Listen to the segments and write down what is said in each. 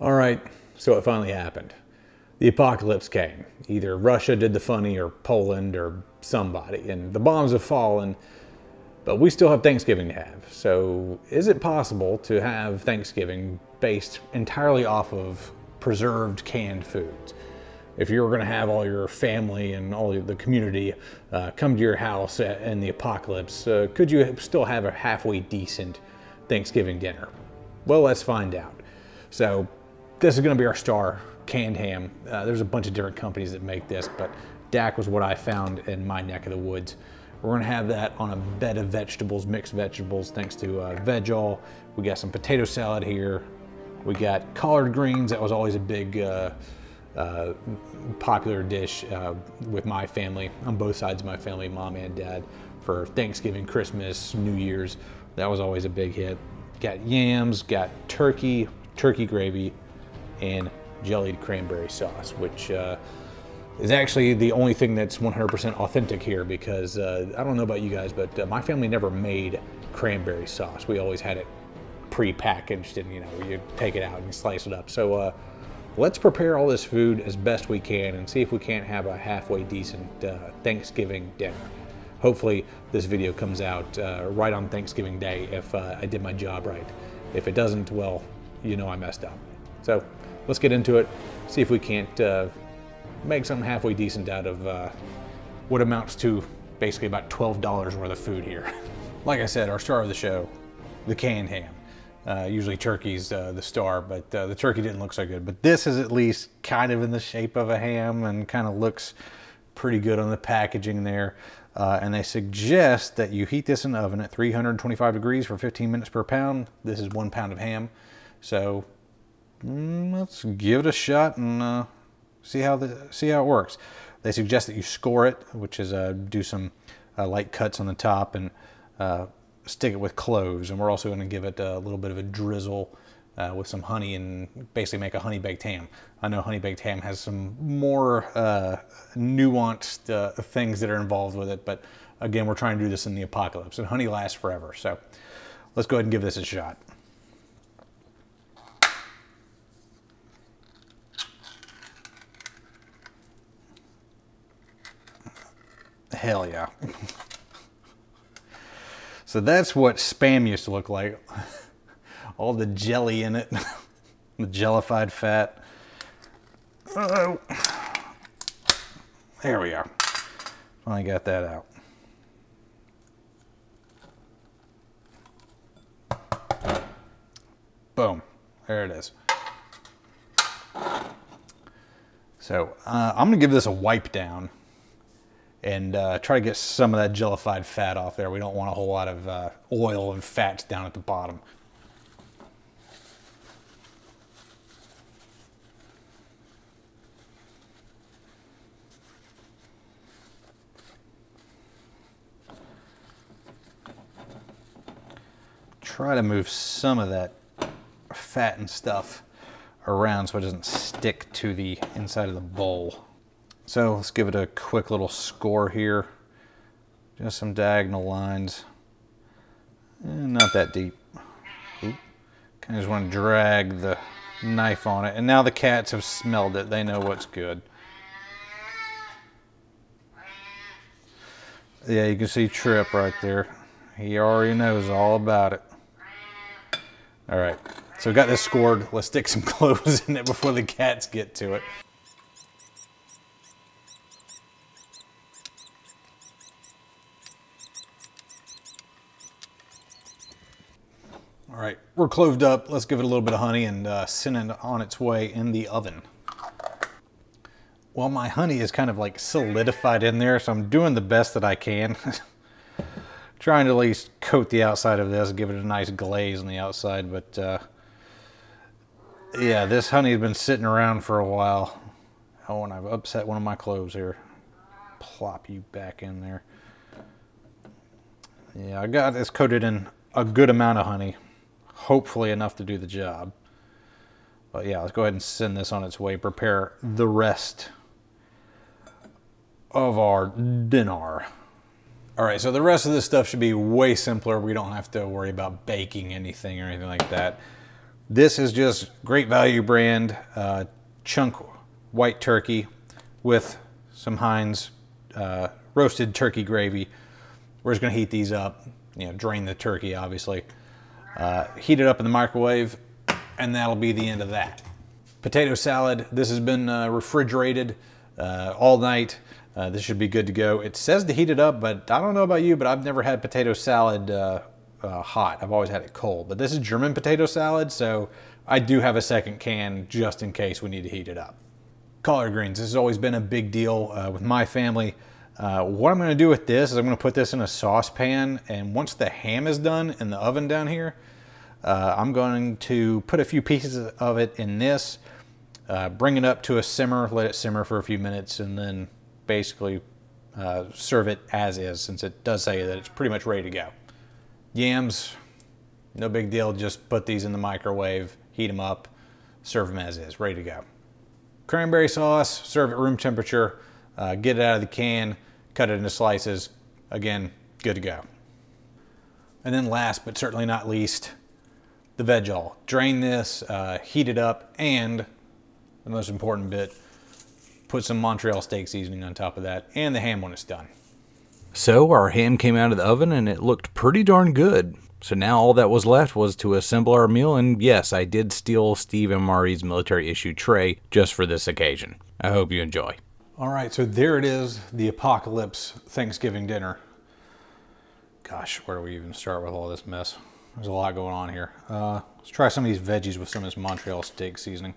All right, so it finally happened. The apocalypse came. Either Russia did the funny or Poland or somebody, and the bombs have fallen, but we still have Thanksgiving to have. So is it possible to have Thanksgiving based entirely off of preserved canned foods? If you were going to have all your family and all the community come to your house in the apocalypse, could you still have a halfway decent Thanksgiving dinner? Well, let's find out. So this is going to be our star, canned ham. There's a bunch of different companies that make this, but DAC was what I found in my neck of the woods. We're going to have that on a bed of vegetables, mixed vegetables, thanks to Veg-All. We got some potato salad here. We got collard greens. That was always a big popular dish with my family, on both sides of my family, mom and dad, for Thanksgiving, Christmas, New Year's. That was always a big hit. Got yams, got turkey gravy, and jellied cranberry sauce, which is actually the only thing that's 100% authentic here, because I don't know about you guys, but my family never made cranberry sauce. We always had it pre-packaged, and you know, you take it out and you slice it up. So let's prepare all this food as best we can and see if we can't have a halfway decent Thanksgiving dinner. Hopefully this video comes out right on Thanksgiving Day if I did my job right. If it doesn't, well, you know I messed up. So let's get into it, see if we can't make something halfway decent out of what amounts to basically about $12 worth of food here. Like I said, our star of the show, the canned ham. Usually turkey's the star, but the turkey didn't look so good. But this is at least kind of in the shape of a ham and kind of looks pretty good on the packaging there. And they suggest that you heat this in the oven at 325 degrees for 15 minutes per pound. This is 1 pound of ham. So let's give it a shot and see how it works. They suggest that you score it, which is do some light cuts on the top and stick it with cloves. And we're also going to give it a little bit of a drizzle with some honey and basically make a honey baked ham. I know honey baked ham has some more nuanced things that are involved with it, but again, we're trying to do this in the apocalypse, and honey lasts forever. So let's go ahead and give this a shot. Hell yeah. So that's what Spam used to look like. All the jelly in it, the jellified fat. Uh-oh. There we are. Finally got that out. Boom. There it is. So I'm going to give this a wipe down and try to get some of that jellified fat off there. We don't want a whole lot of oil and fats down at the bottom. Try to move some of that fat and stuff around so it doesn't stick to the inside of the bowl. So let's give it a quick little score here. Just some diagonal lines. Not that deep. Kind of just want to drag the knife on it. And now the cats have smelled it. They know what's good. Yeah, you can see Trip right there. He already knows all about it. All right, so we got this scored. Let's stick some cloves in it before the cats get to it. All right, we're cloved up. Let's give it a little bit of honey and send it on its way in the oven. Well, my honey is kind of like solidified in there, so I'm doing the best that I can. Trying to at least coat the outside of this, give it a nice glaze on the outside, but yeah, this honey has been sitting around for a while. Oh, and I've upset one of my cloves here. Plop you back in there. Yeah, I got this coated in a good amount of honey. Hopefully enough to do the job. But yeah, let's go ahead and send this on its way. Prepare the rest of our dinner. All right, so the rest of this stuff should be way simpler. We don't have to worry about baking anything or anything like that. This is just Great Value brand chunk white turkey with some Heinz roasted turkey gravy. We're just gonna heat these up, drain the turkey obviously, heat it up in the microwave, and that'll be the end of that. Potato salad, this has been refrigerated all night. This should be good to go. It says to heat it up, but I don't know about you, but I've never had potato salad hot. I've always had it cold. But this is German potato salad, so I do have a second can just in case we need to heat it up. Collard greens, this has always been a big deal with my family. What I'm gonna do with this is I'm gonna put this in a saucepan, and once the ham is done in the oven down here, I'm going to put a few pieces of it in this, bring it up to a simmer, let it simmer for a few minutes, and then basically serve it as is, since it does say that it's pretty much ready to go. Yams, no big deal, just put these in the microwave, heat them up, serve them as is, ready to go. Cranberry sauce, serve at room temperature, get it out of the can, cut it into slices, again, good to go. And then last but certainly not least, the veg-all. Drain this, heat it up, and the most important bit, put some Montreal steak seasoning on top of that, and the ham when it's done. So our ham came out of the oven and it looked pretty darn good. So now all that was left was to assemble our meal, and yes, I did steal Steve MRE's military issue tray just for this occasion. I hope you enjoy. All right, so there it is, the Apocalypse Thanksgiving dinner. Gosh, where do we even start with all this mess? There's a lot going on here. Let's try some of these veggies with some of this Montreal steak seasoning.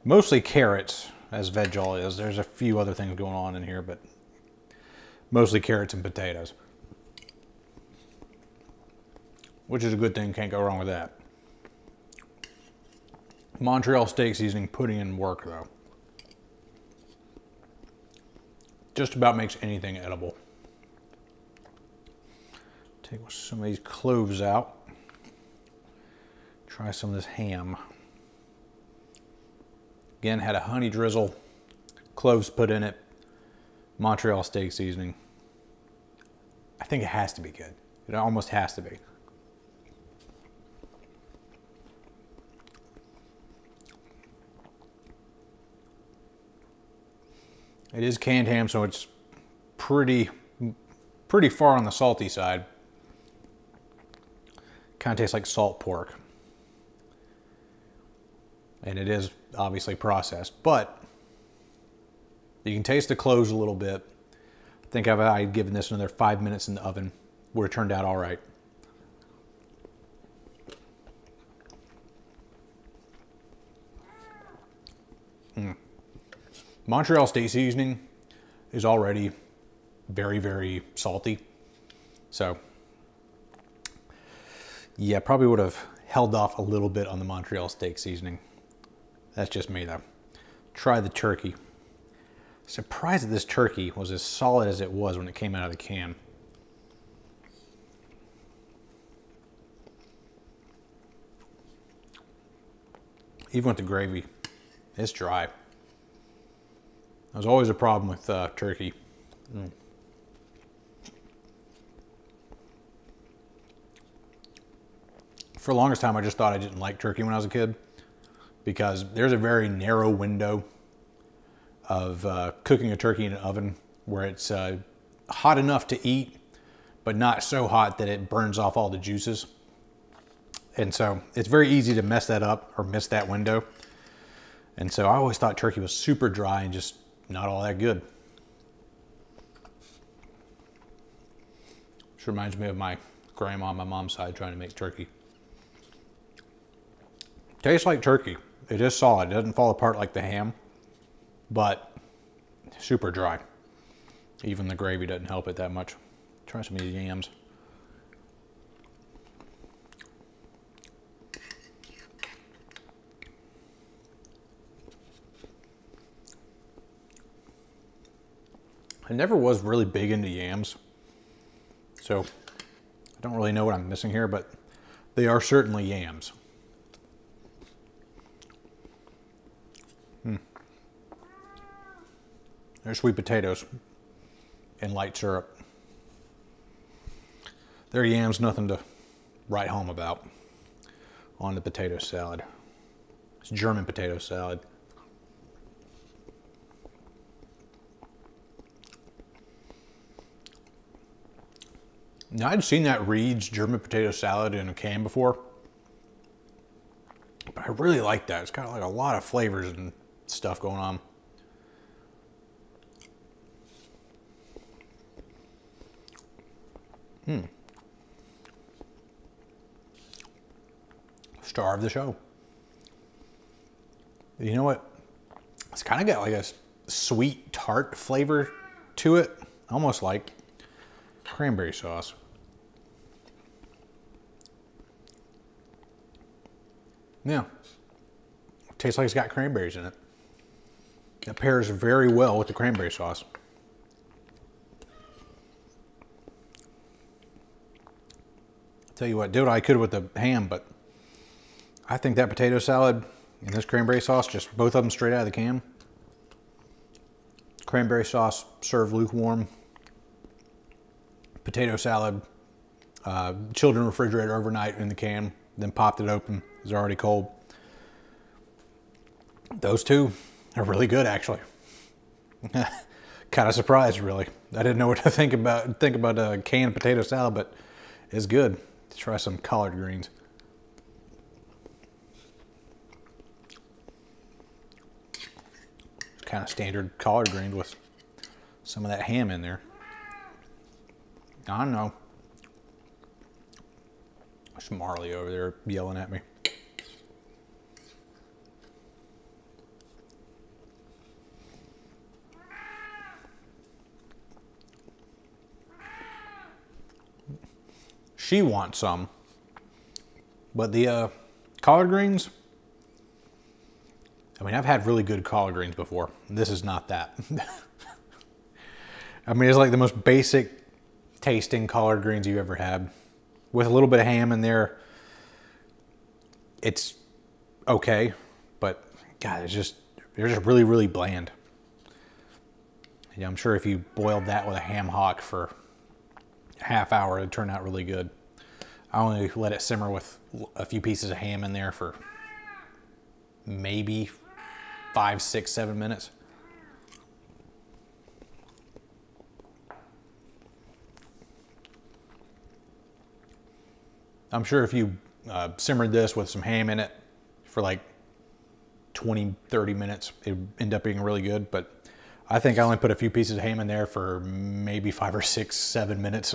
Mostly carrots, as veg-all is. There's a few other things going on in here, but mostly carrots and potatoes. Which is a good thing, can't go wrong with that. Montreal steak seasoning putting in work though. Just about makes anything edible. Take some of these cloves out. Try some of this ham. Again, had a honey drizzle, cloves put in it, Montreal steak seasoning. I think it has to be good. It almost has to be. It is canned ham, so it's pretty far on the salty side. Kind of tastes like salt pork. And it is obviously processed, but you can taste the cloves a little bit. I think if I had given this another 5 minutes in the oven, would have turned out all right. Montreal steak seasoning is already very, very salty. So yeah, probably would have held off a little bit on the Montreal steak seasoning. That's just me though. Try the turkey. Surprised that this turkey was as solid as it was when it came out of the can. Even with the gravy, it's dry. That was always a problem with turkey. For the longest time, I just thought I didn't like turkey when I was a kid, because there's a very narrow window of cooking a turkey in an oven where it's hot enough to eat, but not so hot that it burns off all the juices. And so it's very easy to mess that up or miss that window. And so I always thought turkey was super dry and just not all that good. Which reminds me of my grandma on my mom's side trying to make turkey. Tastes like turkey. It is solid. It doesn't fall apart like the ham, but super dry. Even the gravy doesn't help it that much. Try some of these yams. I never was really big into yams, so I don't really know what I'm missing here, but they are certainly yams. They're sweet potatoes in light syrup. They're yams, nothing to write home about. on the potato salad. It's German potato salad. Now, I'd seen that Reed's German potato salad in a can before, but I really like that. It's got like a lot of flavors and stuff going on. Star of the show. You know what? It's kind of got like a sweet tart flavor to it, almost like cranberry sauce. Yeah, tastes like it's got cranberries in it. It pairs very well with the cranberry sauce. Tell you what, did what I could with the ham, but I think that potato salad and this cranberry sauce, just both of them straight out of the can. Cranberry sauce served lukewarm. Potato salad, chilled in the refrigerator overnight in the can, then popped it open. It was already cold. Those two are really good, actually. Kind of surprised, really. I didn't know what to think about a canned potato salad, but it's good. Let's try some collard greens. It's kind of standard collard greens with some of that ham in there. I don't know. There's Marley over there yelling at me. She wants some, but the collard greens, I mean, I've had really good collard greens before. This is not that. I mean, it's like the most basic tasting collard greens you've ever had, with a little bit of ham in there. It's okay, but God, they're just really, really bland. Yeah, I'm sure if you boiled that with a ham hock for a half hour, it'd turn out really good. I only let it simmer with a few pieces of ham in there for maybe 5, 6, 7 minutes. I'm sure if you simmered this with some ham in it for like 20, 30 minutes, it would end up being really good. But I think I only put a few pieces of ham in there for maybe 5 or 6, 7 minutes,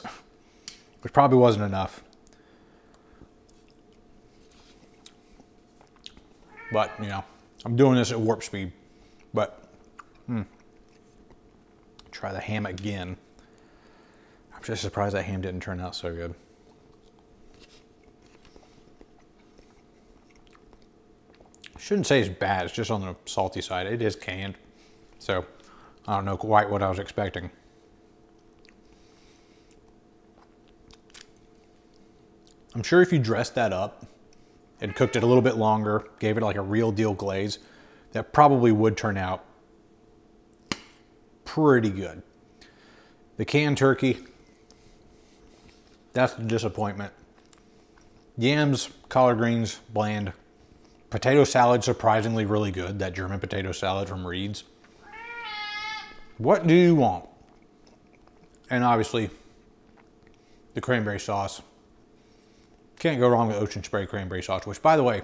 which probably wasn't enough. But, you know, I'm doing this at warp speed. But, try the ham again. I'm just surprised that ham didn't turn out so good. Shouldn't say it's bad, it's just on the salty side. It is canned, so I don't know quite what I was expecting. I'm sure if you dressed that up and cooked it a little bit longer, gave it like a real deal glaze, that probably would turn out pretty good. The canned turkey, that's the disappointment. Yams, collard greens, bland. Potato salad, surprisingly really good. That German potato salad from Reed's. What do you want? And obviously, the cranberry sauce. Can't go wrong with Ocean Spray cranberry sauce, which, by the way,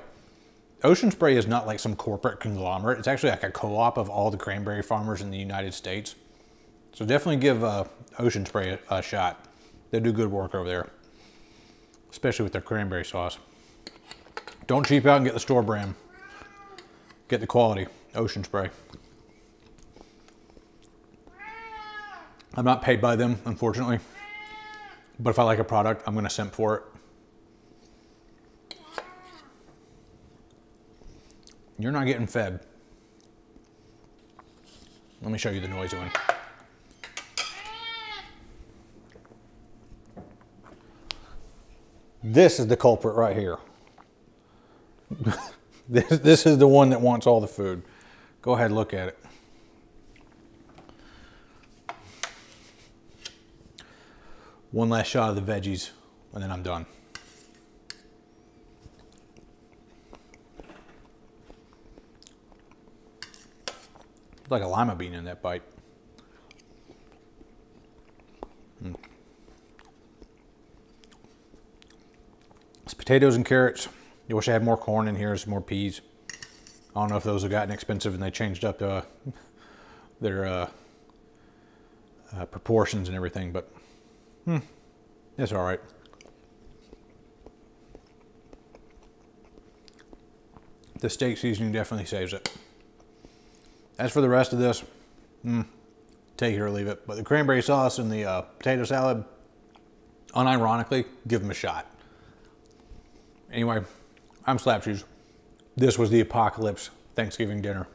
Ocean Spray is not like some corporate conglomerate. It's actually like a co-op of all the cranberry farmers in the United States. So definitely give Ocean Spray a shot. They do good work over there, especially with their cranberry sauce. Don't cheap out and get the store brand. Get the quality, Ocean Spray. I'm not paid by them, unfortunately. But if I like a product, I'm gonna simp for it. You're not getting fed. Let me show you the noisy one. This is the culprit right here. This is the one that wants all the food. Go ahead and look at it. One last shot of the veggies, and then I'm done. like a lima bean in that bite. It's potatoes and carrots. You wish I had more corn in here, some more peas. I don't know if those have gotten expensive and they changed up their proportions and everything, but it's all right. The steak seasoning definitely saves it. As for the rest of this, take it or leave it. But the cranberry sauce and the potato salad, unironically, give them a shot. Anyway, I'm Slapshoes. This was the Apocalypse Thanksgiving dinner.